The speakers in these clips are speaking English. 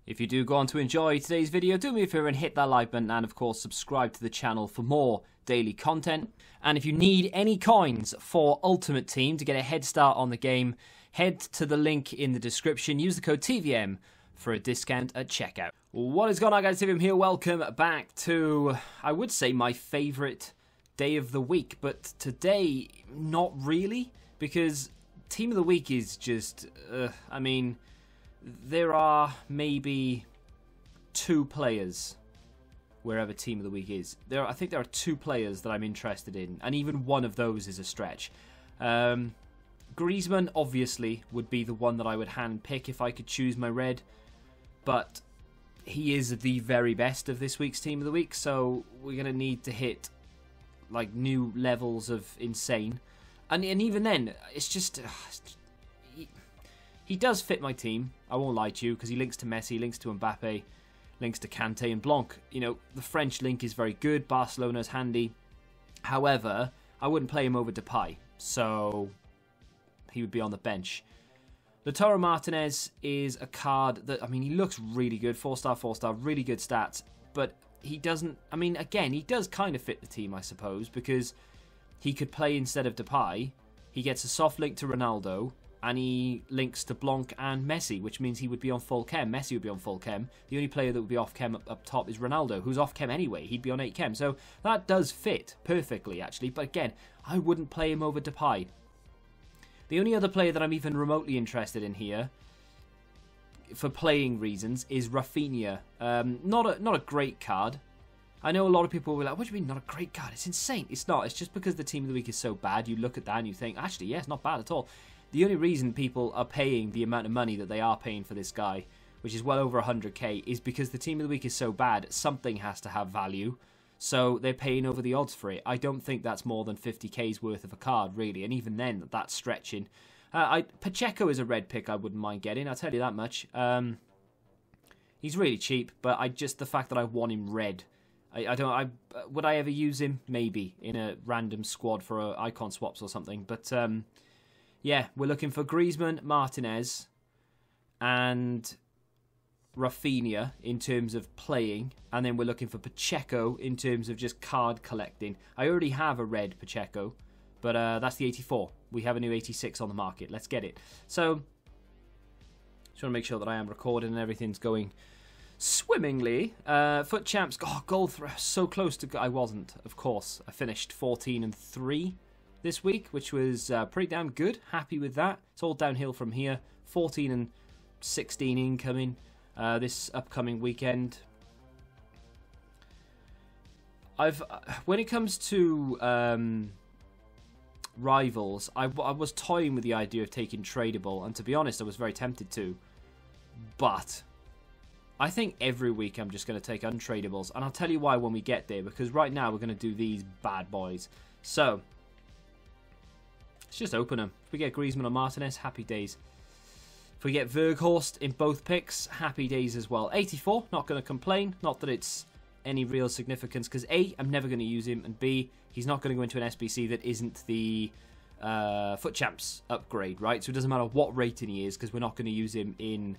If you do go on to enjoy today's video, do me a favour and hit that like button and of course subscribe to the channel for more daily content. And if you need any coins for Ultimate Team to get a head start on the game, head to the link in the description, use the code TVM for a discount at checkout. What is going on, guys? TVM here. Welcome back to, I would say, my favourite day of the week, but today not really, because Team of the Week is just, I mean, there are maybe 2 players wherever Team of the Week is. I think there are 2 players that I'm interested in, and even one of those is a stretch. Griezmann, obviously, would be the one that I would hand pick if I could choose my red, but he is the very best of this week's Team of the Week, so we're going to need to hit like new levels of insane. And even then, it's just... He does fit my team, I won't lie to you, because he links to Messi, links to Mbappe, links to Kante and Blanc. You know, the French link is very good, Barcelona's handy. However, I wouldn't play him over Depay, so he would be on the bench. Lautaro Martinez is a card that, I mean, he looks really good, 4-star, 4-star, really good stats, but he doesn't, I mean, again, he does kind of fit the team, I suppose, because he could play instead of Depay, he gets a soft link to Ronaldo, and he links to Blanc and Messi, which means he would be on full chem. Messi would be on full chem. The only player that would be off chem up top is Ronaldo, who's off chem anyway. He'd be on 8 chem. So that does fit perfectly, actually. But again, I wouldn't play him over Depay. The only other player that I'm even remotely interested in here, for playing reasons, is Rafinha. Not a great card. I know a lot of people will be like, what do you mean not a great card? It's insane. It's not. It's just because the Team of the Week is so bad. You look at that and you think, actually, yeah, it's not bad at all. The only reason people are paying the amount of money that they are paying for this guy, which is well over 100k, is because the Team of the Week is so bad, something has to have value. So they're paying over the odds for it. I don't think that's more than 50k's worth of a card, really. And even then, that's stretching. Pacheco is a red pick I wouldn't mind getting, I'll tell you that much. He's really cheap, but the fact that I want him red. Would I ever use him? Maybe, in a random squad for icon swaps or something. But, yeah, we're looking for Griezmann, Martinez, and Rafinha in terms of playing. And then we're looking for Pacheco in terms of just card collecting. I already have a red Pacheco, but that's the 84. We have a new 86 on the market. Let's get it. So, just want to make sure that I am recording and everything's going swimmingly. Foot champs, goal throw, so close to... I wasn't, of course. I finished 14-3. This week, which was pretty damn good. Happy with that. It's all downhill from here. 14-16 incoming this upcoming weekend. When it comes to rivals, I was toying with the idea of taking tradable, and to be honest, I was very tempted to. But I think every week I'm just going to take untradables, and I'll tell you why when we get there, because right now we're going to do these bad boys. So let's just open them. If we get Griezmann or Martinez, happy days. If we get Weghorst in both picks, happy days as well. 84, not going to complain. Not that it's any real significance, because A, I'm never going to use him, and B, he's not going to go into an SBC that isn't the Foot Champs upgrade, right? So it doesn't matter what rating he is, because we're not going to use him in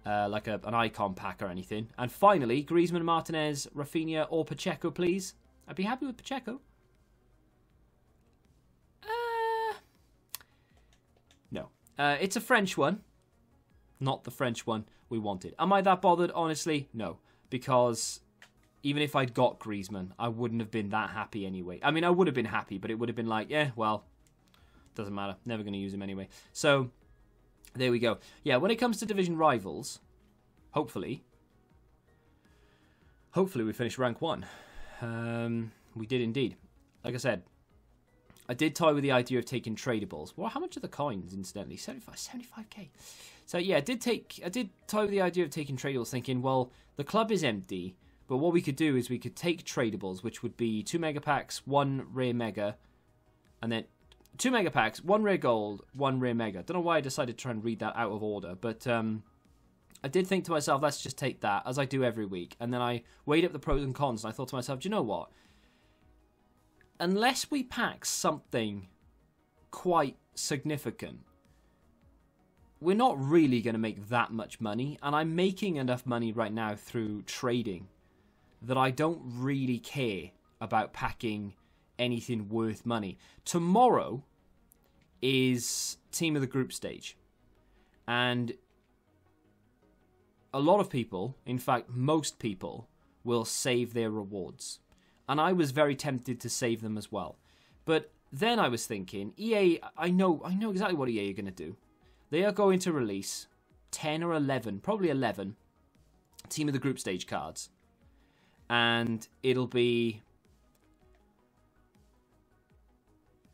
like an icon pack or anything. And finally, Griezmann, Martinez, Rafinha, or Pacheco, please. I'd be happy with Pacheco. No. It's a French one. Not the French one we wanted. Am I that bothered? Honestly, no. Because even if I'd got Griezmann, I wouldn't have been that happy anyway. I mean, I would have been happy, but it would have been like, yeah, well, doesn't matter. Never going to use him anyway. So, there we go. Yeah, when it comes to division rivals, hopefully we finish rank 1. We did indeed. Like I said, I did toy with the idea of taking tradables. Well, how much are the coins, incidentally? 75k. So yeah, I did toy with the idea of taking tradables, thinking, well, the club is empty, but what we could do is we could take tradables, which would be 2 mega packs, 1 rare mega, and then 2 mega packs, 1 rare gold, 1 rare mega. Don't know why I decided to try and read that out of order, but I did think to myself, let's just take that, as I do every week. And then I weighed up the pros and cons, and I thought to myself, do you know what? Unless we pack something quite significant, we're not really going to make that much money, and I'm making enough money right now through trading that I don't really care about packing anything worth money. Tomorrow is team of the group stage, and a lot of people, in fact most people, will save their rewards, and I was very tempted to save them as well. But then I was thinking, EA, I know exactly what EA are going to do. They are going to release 10 or 11, probably 11 team of the group stage cards, and it'll be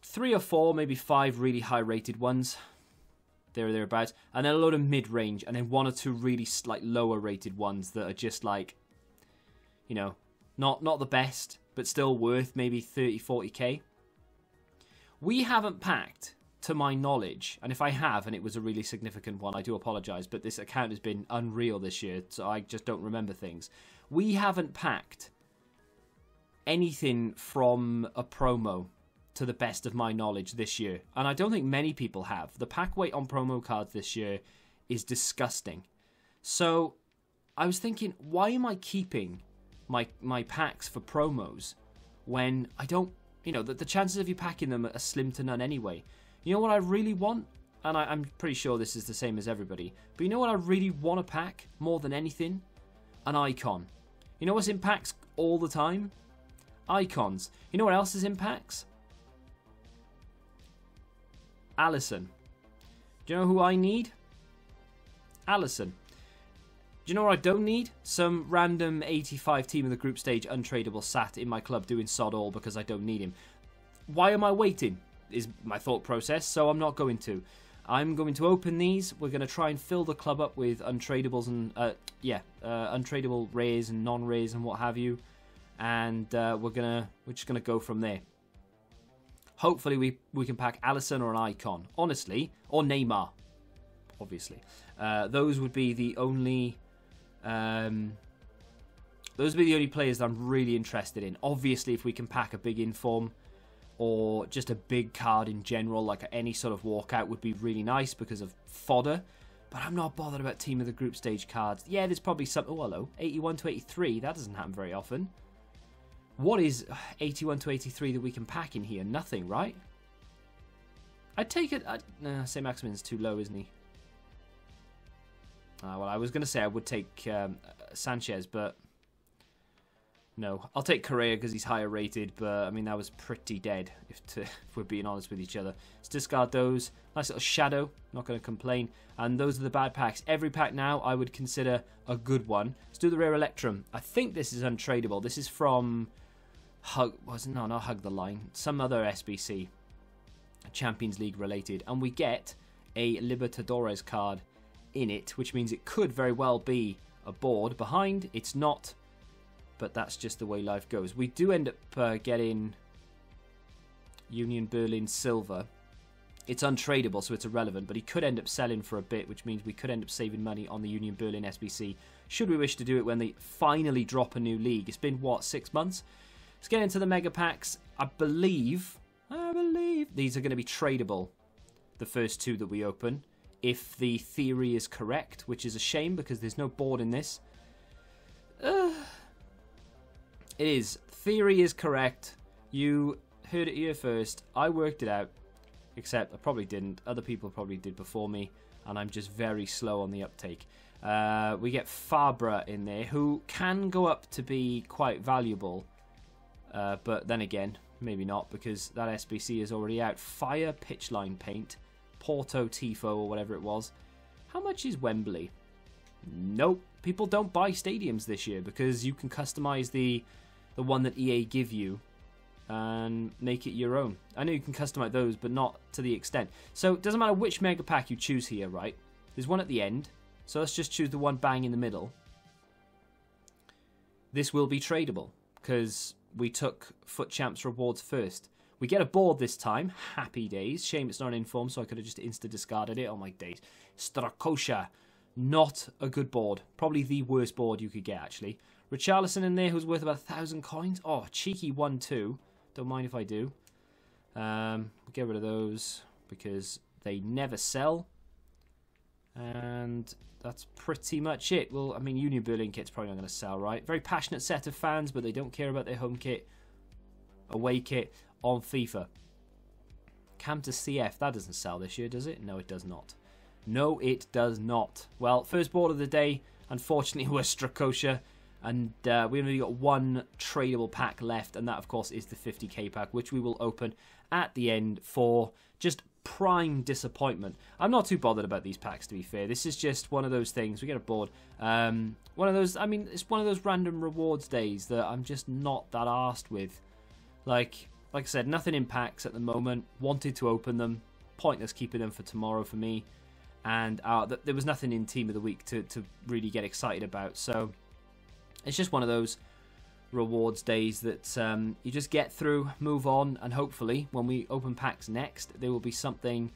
3 or 4, maybe 5 really high rated ones, there or thereabouts, and then a load of mid-range, and then 1 or 2 really like lower rated ones that are just like, you know, not the best, but still worth maybe 30, 40k. We haven't packed, to my knowledge, and if I have, and it was a really significant one, I do apologise, but this account has been unreal this year, so I just don't remember things. We haven't packed anything from a promo, to the best of my knowledge, this year, and I don't think many people have. The pack weight on promo cards this year is disgusting. So I was thinking, why am I keeping my packs for promos when I don't, you know, the chances of you packing them are slim to none anyway. You know what I really want? And I'm pretty sure this is the same as everybody, but you know what I really want to pack more than anything? An icon. You know what's in packs all the time? Icons. You know what else is in packs? Allison. Do you know who I need? Allison. Do you know what I don't need? Some random 85 team of the group stage untradeable sat in my club doing sod all because I don't need him. Why am I waiting? Is my thought process, so I'm not going to. I'm going to open these. We're going to try and fill the club up with untradables and untradeable rares and non-rares and what have you, and we're just gonna go from there. Hopefully we can pack Alisson or an icon, honestly, or Neymar, obviously. Those would be the only players that I'm really interested in. Obviously, if we can pack a big inform or just a big card in general, like any sort of walkout, would be really nice because of fodder. But I'm not bothered about team of the group stage cards. Yeah, there's probably some. Oh, hello, 81 to 83. That doesn't happen very often. What is 81 to 83 that we can pack in here? Nothing, right? I'd take it. Nah, St. Maximin's too low, isn't he? Well, I was going to say I would take Sanchez, but no. I'll take Correa because he's higher rated, but I mean, that was pretty dead, if we're being honest with each other. Let's discard those. Nice little shadow. Not going to complain. And those are the bad packs. Every pack now I would consider a good one. Let's do the rare Electrum. I think this is untradeable. This is from not Hug the Line. Some other SBC. Champions League related. And we get a Libertadores card in it, which means it could very well be a board behind. It's not, but that's just the way life goes. We do end up getting Union Berlin Silver. It's untradeable, so it's irrelevant, but he could end up selling for a bit, which means we could end up saving money on the Union Berlin SBC, should we wish to do it when they finally drop a new league. It's been, what, 6 months? Let's get into the mega packs. I believe these are going to be tradable, the first two that we open, if the theory is correct, which is a shame because there's no board in this. It is. Theory is correct. You heard it here first. I worked it out, except I probably didn't. Other people probably did before me, and I'm just very slow on the uptake. We get Fabra in there, who can go up to be quite valuable, but then again, maybe not, because that SBC is already out. Fire Pitchline Paint, Porto Tifo, or whatever it was. How much is Wembley? Nope. People don't buy stadiums this year because you can customize the one that EA give you and make it your own. I know you can customize those, but not to the extent. So it doesn't matter which mega pack you choose here, right? There's one at the end, so let's just choose the one bang in the middle. This will be tradable because we took Foot Champs rewards first. We get a board this time. Happy days. Shame it's not an inform, so I could have just insta-discarded it. Oh my days. Strakosha. Not a good board. Probably the worst board you could get, actually. Richarlison in there, who's worth about 1,000 coins. Oh, cheeky 1-2. Don't mind if I do. Get rid of those because they never sell. And that's pretty much it. Well, I mean, Union Berlin kit's probably not going to sell, right? Very passionate set of fans, but they don't care about their home kit, away kit on FIFA. Cam to CF, that doesn't sell this year, does it? No, it does not. No, it does not. Well, first board of the day, unfortunately, was Strakosha. And we only got one tradable pack left, and that, of course, is the 50k pack, which we will open at the end for just prime disappointment. I'm not too bothered about these packs, to be fair. This is just one of those things. We get a board. One of those, I mean, it's one of those random rewards days that I'm just not that arsed with. Like I said, nothing in packs at the moment. Wanted to open them. Pointless keeping them for tomorrow for me. And there was nothing in Team of the Week to really get excited about. So it's just one of those rewards days that you just get through, move on, and hopefully when we open packs next, there will be something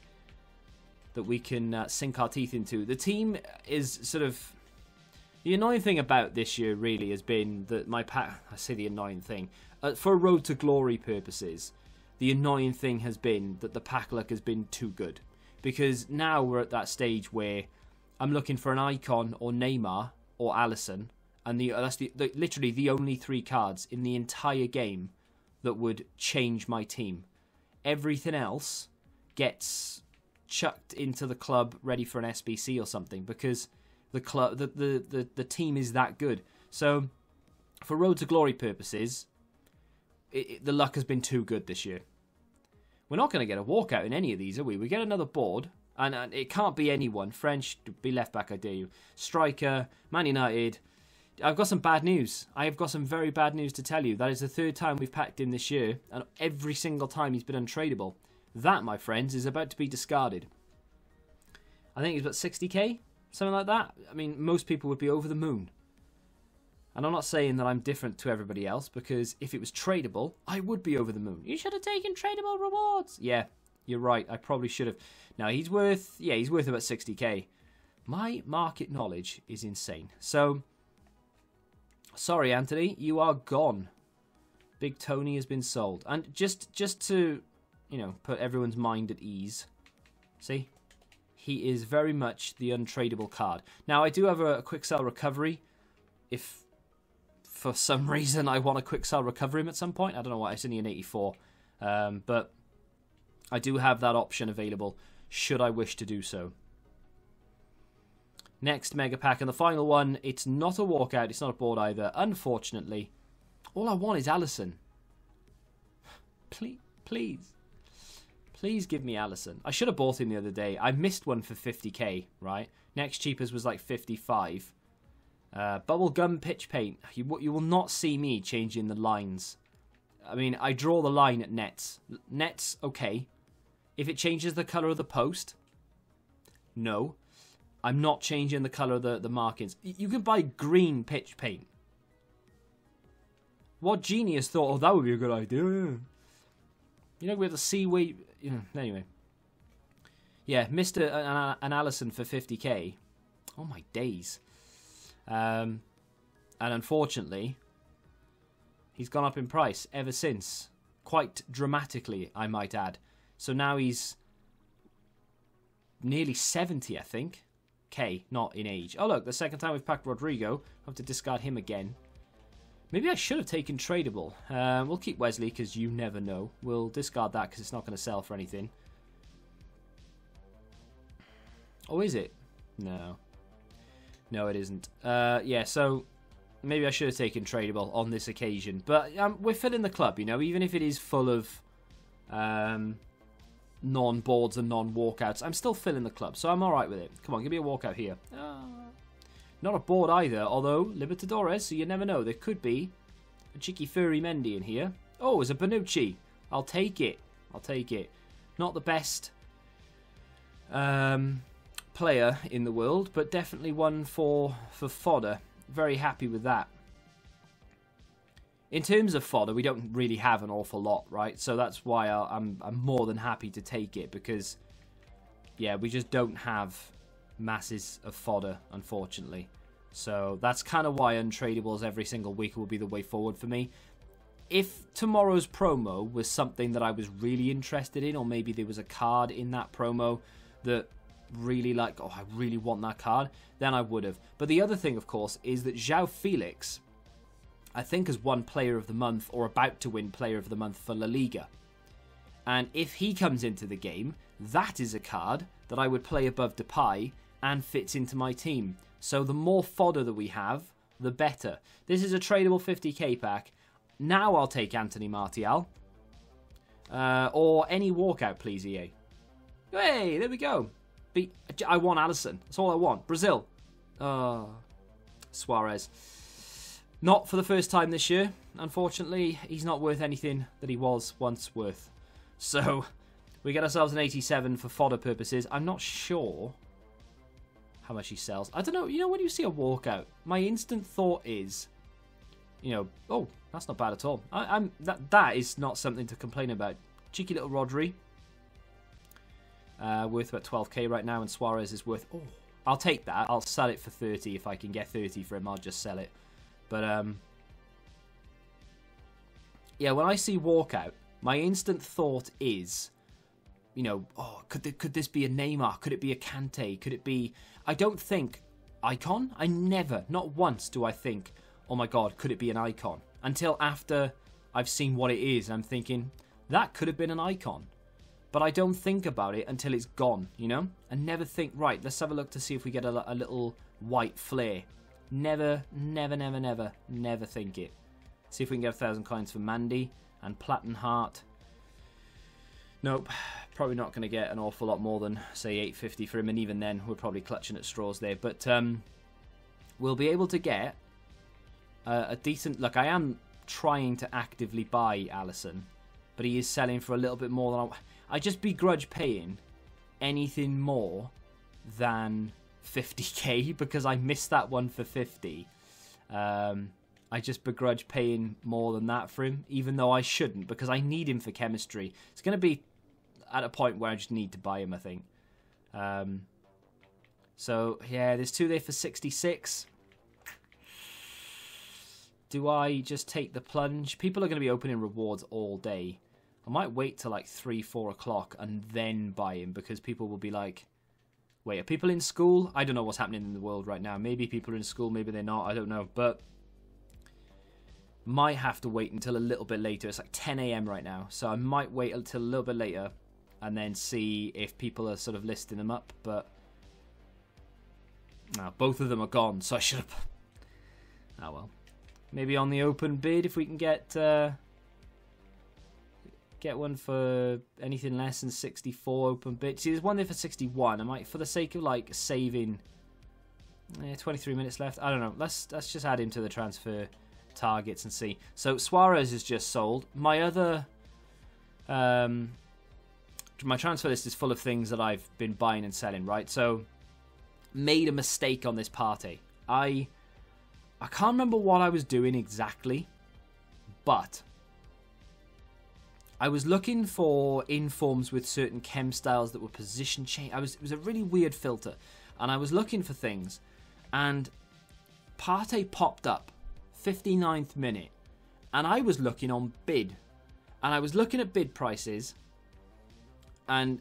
that we can sink our teeth into. The team is sort of... The annoying thing about this year really has been that my pack... I say the annoying thing. For Road to Glory purposes, the annoying thing has been that the pack luck has been too good. Because now we're at that stage where I'm looking for an Icon or Neymar or Alisson, and that's literally the only three cards in the entire game that would change my team. Everything else gets chucked into the club ready for an SBC or something because the club, the team is that good. So for Road to Glory purposes, the luck has been too good this year. We're not going to get a walkout in any of these, are we? We get another board, and it can't be anyone. French, be left back, I dare you. Striker, Man United. I've got some bad news. I have got some very bad news to tell you. That is the third time we've packed him this year, and every single time he's been untradeable. That, my friends, is about to be discarded. I think he's about 60k, something like that. I mean, most people would be over the moon. And I'm not saying that I'm different to everybody else, because if it was tradable, I would be over the moon. You should have taken tradable rewards. Yeah, you're right. I probably should have. Now, he's worth about 60k. My market knowledge is insane. So, sorry, Anthony, you are gone. Big Tony has been sold. And just to, you know, put everyone's mind at ease. See? He is very much the untradeable card. Now, I do have a quick sell recovery. If for some reason I want a quick sell recover him at some point. I don't know why, it's only an 84. But I do have that option available should I wish to do so. Next mega pack, and the final one. It's not a walkout, it's not a board either, unfortunately. All I want is Alisson. Please give me Alisson. I should have bought him the other day. I missed one for 50k, right? Next cheapest was like 55. Bubblegum pitch paint. You will not see me changing the lines. I mean, I draw the line at nets. Nets, okay. If it changes the colour of the post, no. I'm not changing the colour of the markings. You can buy green pitch paint. What genius thought, oh, that would be a good idea. You're not going to see where... anyway. Yeah, Mr. an Alisson for 50k. Oh, my days. And unfortunately, he's gone up in price ever since. Quite dramatically, I might add. So now he's nearly 70, I think. K, not in age. Oh, look, the second time we've packed Rodrigo. I have to discard him again. Maybe I should have taken tradable. We'll keep Wesley because you never know. We'll discard that because it's not going to sell for anything. Oh, is it? No. No, it isn't. Yeah, so maybe I should have taken tradable on this occasion. But we're filling the club, you know, even if it is full of non-boards and non-walkouts. I'm still filling the club, so I'm all right with it. Come on, give me a walkout here. Not a board either, although Libertadores, so you never know. There could be a cheeky furry Mendy in here. Oh, it's a Bonucci. I'll take it. I'll take it. Not the best player in the world, but definitely one for fodder. Very happy with that. In terms of fodder, we don't really have an awful lot, right? So that's why I'm more than happy to take it, because, yeah, we just don't have masses of fodder, unfortunately. So that's kind of why untradables every single week will be the way forward for me. If tomorrow's promo was something that I was really interested in, or maybe there was a card in that promo that really like, oh, I really want that card, then I would have. But the other thing, of course, is that João Felix, I think, has won Player of the Month or about to win Player of the Month for La Liga. And if he comes into the game, that is a card that I would play above Depay and fits into my team. So the more fodder that we have, the better. This is a tradable 50k pack. Now I'll take Anthony Martial. Or any walkout, please, EA. Hey, there we go. I want Alisson. That's all I want. Brazil. Suarez. Not for the first time this year. Unfortunately, he's not worth anything that he was once worth. So, we get ourselves an 87 for fodder purposes. I'm not sure how much he sells. I don't know. You know, when you see a walkout, my instant thought is, you know, oh, that's not bad at all. That is not something to complain about. Cheeky little Rodri. Worth about 12k right now, and Suarez is worth... Oh, I'll take that. I'll sell it for 30. If I can get 30 for him, I'll just sell it. But, yeah, when I see walkout, my instant thought is, you know, oh, could this be a Neymar? Could it be a Kante? Could it be... I don't think icon. I never, not once do I think, oh my god, could it be an icon? Until after I've seen what it is, and I'm thinking, that could have been an icon. But I don't think about it until it's gone, you know? I never think, right, let's have a look to see if we get a little white flare. Never, never, never, never, never think it. See if we can get 1,000 coins for Mandy and Platinum Heart. Nope, probably not going to get an awful lot more than, say, 850 for him, and even then, we're probably clutching at straws there. But we'll be able to get a decent... Look, I am trying to actively buy Alisson, but he is selling for a little bit more than I just begrudge paying anything more than 50k because I missed that one for 50. I just begrudge paying more than that for him, even though I shouldn't, because I need him for chemistry. It's going to be at a point where I just need to buy him, I think. So, yeah, there's two there for 66. Do I just take the plunge? People are going to be opening rewards all day. I might wait till like 3, 4 o'clock and then buy him, because people will be like, wait, are people in school? I don't know what's happening in the world right now. Maybe people are in school, maybe they're not. I don't know. But might have to wait until a little bit later. It's like 10 a.m. right now. So I might wait until a little bit later and then see if people are sort of listing them up. But no, both of them are gone. So I should have... Oh, well. Maybe on the open bid if we can get one for anything less than 64 open bid. See, there's one there for 61. I might, for the sake of like saving 23 minutes left. I don't know. Let's just add him to the transfer targets and see. So Suarez is just sold. My other my transfer list is full of things that I've been buying and selling, right? So made a mistake on this party. I can't remember what I was doing exactly, but I was looking for informs with certain chem styles that were position change. It was a really weird filter, and I was looking for things, and Partey popped up 59th minute, and I was looking on bid, and I was looking at bid prices, and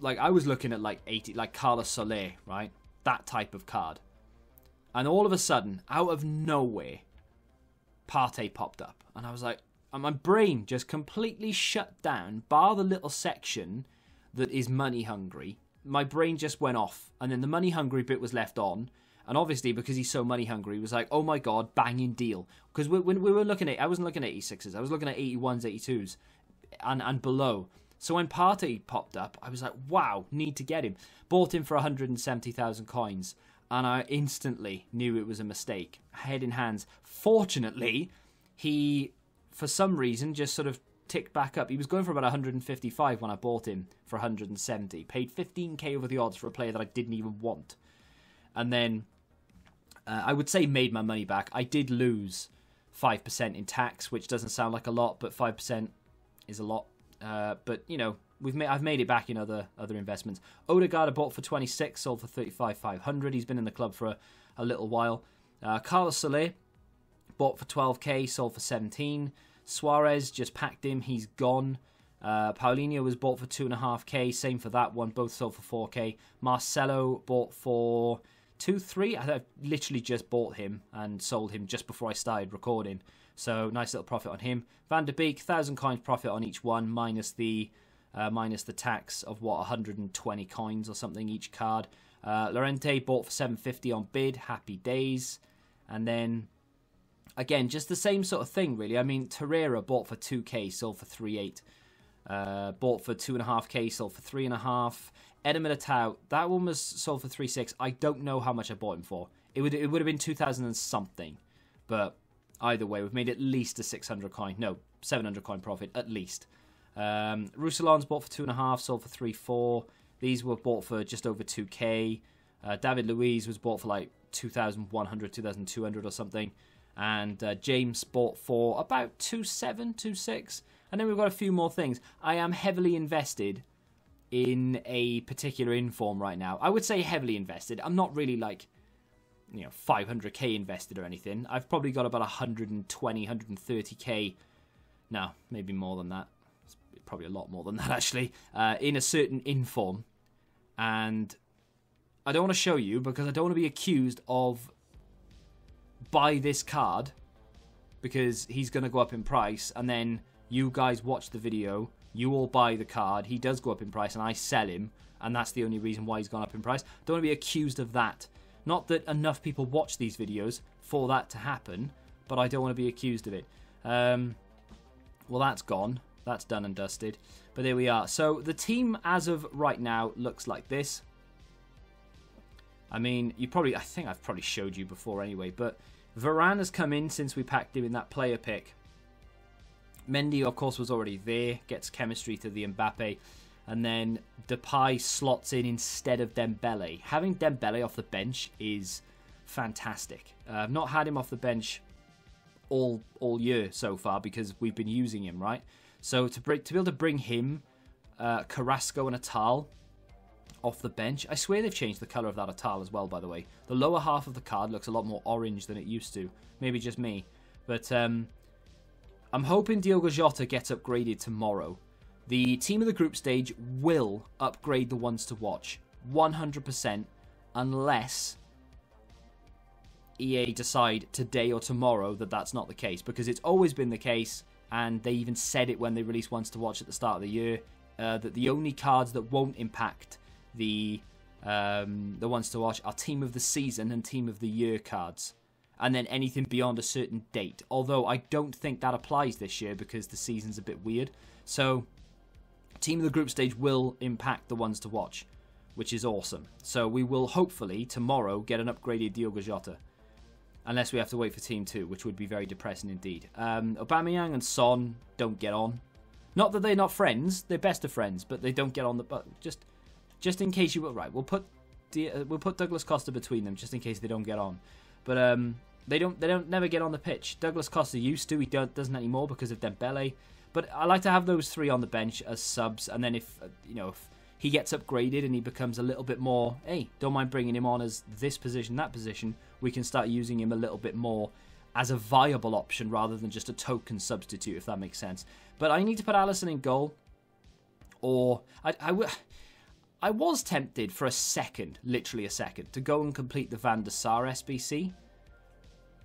like I was looking at like 80, like Carlos Soler, right? That type of card, and all of a sudden, out of nowhere, Partey popped up, and I was like. And my brain just completely shut down, bar the little section that is money hungry. My brain just went off, and then the money hungry bit was left on. And obviously, because he's so money hungry, he was like, oh my god, banging deal. Because when we were looking at, I wasn't looking at 86s, I was looking at 81s, 82s, and below. So when Partey popped up, I was like, wow, need to get him. Bought him for 170,000 coins, and I instantly knew it was a mistake. Head in hands. Fortunately, he... for some reason, just sort of ticked back up. He was going for about 155 when I bought him for 170. Paid 15k over the odds for a player that I didn't even want. And then, I would say made my money back. I did lose 5% in tax, which doesn't sound like a lot, but 5% is a lot. But, you know, I've made it back in other investments. Odegaard I bought for 26, sold for 35,500. He's been in the club for a little while. Carlos Soler, bought for 12k, sold for 17. Suarez, just packed him, he's gone. Paulinho was bought for 2.5k. Same for that one. Both sold for 4k. Marcelo bought for 2-3. I literally just bought him and sold him just before I started recording. So nice little profit on him. Van de Beek, 1,000 coins profit on each one, minus the tax of what, 120 coins or something each card. Llorente bought for 750 on bid. Happy days. And then again, just the same sort of thing, really. I mean, Torreira bought for 2k, sold for 3.8. Bought for 2.5k, sold for 3.5. Eder Militao, that one was sold for 3.6. I don't know how much I bought him for. It would have been 2,000 and something. But either way, we've made at least a 600 coin. No, 700 coin profit, at least. Roussillon's bought for 2.5, sold for 3.4. These were bought for just over 2k. David Luiz was bought for like 2,100, 2,200 or something. And James bought for about 2.7, 2.6. And then we've got a few more things. I am heavily invested in a particular inform right now. I would say heavily invested. I'm not really like, 500k invested or anything. I've probably got about 120, 130k. No, maybe more than that. It's probably a lot more than that, actually. In a certain inform. And I don't want to show you because I don't want to be accused of buy this card because he's going to go up in price, and then you guys watch the video, you all buy the card, he does go up in price, and I sell him, and that's the only reason why he's gone up in price. Don't want to be accused of that. Not that enough people watch these videos for that to happen, but I don't want to be accused of it. Well, that's gone. That's done and dusted. But there we are. So the team as of right now looks like this. I mean, I think I've probably showed you before anyway, but Varane has come in since we packed him in that player pick. Mendy, of course, was already there, gets chemistry to the Mbappe, and then Depay slots in instead of Dembele. Having Dembele off the bench is fantastic. I've not had him off the bench all year so far because we've been using him, right? So to be able to bring him, Carrasco and Atal off the bench. I swear they've changed the colour of that Atal as well, by the way. The lower half of the card looks a lot more orange than it used to. Maybe just me. But I'm hoping Diogo Jota gets upgraded tomorrow. The team of the group stage will upgrade the ones to watch. 100%. Unless EA decide today or tomorrow that that's not the case. Because it's always been the case. And they even said it when they released ones to watch at the start of the year. That the only cards that won't impact the ones to watch are Team of the Season and Team of the Year cards. And then anything beyond a certain date. Although I don't think that applies this year because the season's a bit weird. So, Team of the Group Stage will impact the ones to watch, which is awesome. So we will hopefully tomorrow get an upgraded Diogo Jota. Unless we have to wait for Team 2, which would be very depressing indeed. Aubameyang and Son don't get on. Not that they're not friends, they're best of friends, but they don't get on the... But just in case you were right, we'll put Douglas Costa between them just in case they don't get on. But they don't never get on the pitch. Douglas Costa used to, he doesn't anymore because of Dembele. But I like to have those three on the bench as subs, and then if he gets upgraded and he becomes a little bit more, hey, don't mind bringing him on as this position, that position, we can start using him a little bit more as a viable option rather than just a token substitute, if that makes sense. But I need to put Alisson in goal, or I was tempted for a second, literally a second, to go and complete the Van der Sar SBC,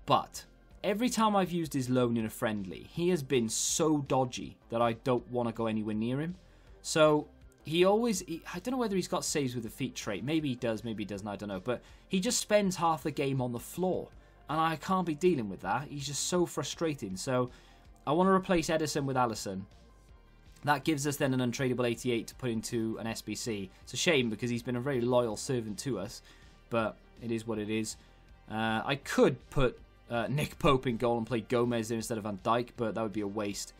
but every time I've used his loan in a friendly, he has been so dodgy that I don't want to go anywhere near him. So I don't know whether he's got saves with the feet trait. Maybe he does, maybe he doesn't, I don't know. But he just spends half the game on the floor. And I can't be dealing with that. He's just so frustrating. So I want to replace Ederson with Alisson. That gives us then an untradeable 88 to put into an SBC. It's a shame because he's been a very loyal servant to us. But it is what it is. I could put Nick Pope in goal and play Gomez there instead of Van Dijk, but that would be a waste.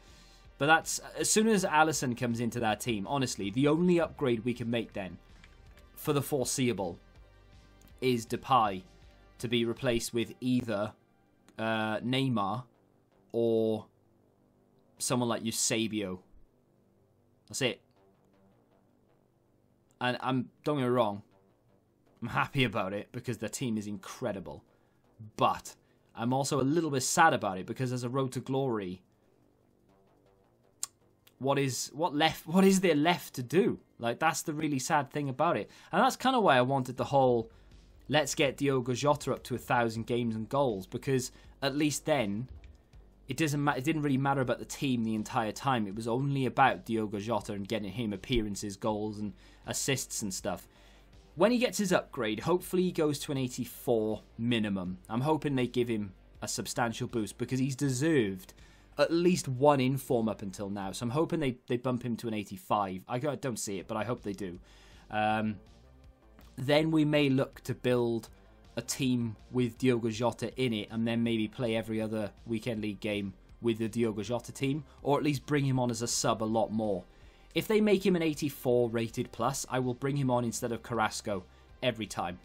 But that's as soon as Alisson comes into that team, honestly, the only upgrade we can make then for the foreseeable is Depay to be replaced with either Neymar or someone like Eusebio. That's it. And don't get me wrong, I'm happy about it because the team is incredible. But I'm also a little bit sad about it because as a road to glory, what is there left to do? Like, that's the really sad thing about it. And that's kind of why I wanted the whole, let's get Diogo Jota up to 1,000 games and goals, because at least then it didn't really matter about the team the entire time. It was only about Diogo Jota and getting him appearances, goals and assists and stuff. When he gets his upgrade, hopefully he goes to an 84 minimum. I'm hoping they give him a substantial boost, because he's deserved at least one inform up until now. So I'm hoping they bump him to an 85. I don't see it, but I hope they do. Then we may look to build a team with Diogo Jota in it, and then maybe play every other weekend league game with the Diogo Jota team, or at least bring him on as a sub a lot more. If they make him an 84 rated plus, I will bring him on instead of Carrasco every time.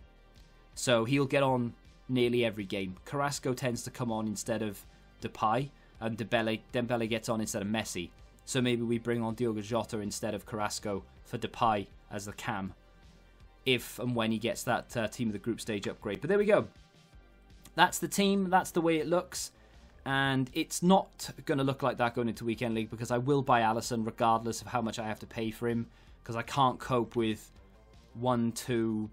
So he'll get on nearly every game. Carrasco tends to come on instead of Depay, and Dembele gets on instead of Messi. So maybe we bring on Diogo Jota instead of Carrasco for Depay as the cam, if and when he gets that team of the group stage upgrade. But there we go. That's the team. That's the way it looks. And it's not going to look like that going into Weekend League, because I will buy Alisson regardless of how much I have to pay for him, because I can't cope with 1, 2,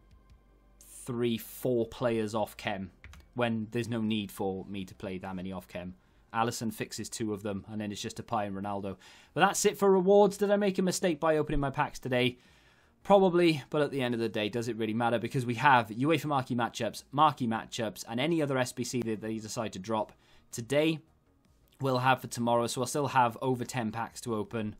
3, 4 players off chem when there's no need for me to play that many off chem. Alisson fixes 2 of them, and then it's just Depay and Ronaldo. But that's it for rewards. Did I make a mistake by opening my packs today? Probably, but at the end of the day, does it really matter? Because we have UEFA marquee matchups, and any other SBC that they decide to drop. Today, we'll have for tomorrow, so I'll still have over 10 packs to open.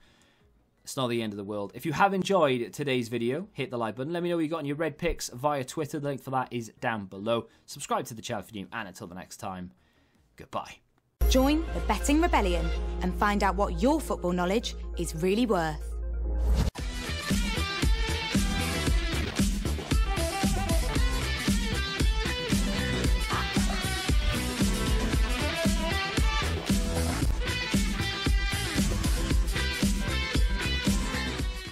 It's not the end of the world. If you have enjoyed today's video, hit the like button. Let me know what you got in your red picks via Twitter. The link for that is down below. Subscribe to the channel if you're new, and until the next time, goodbye. Join the Betting Rebellion and find out what your football knowledge is really worth.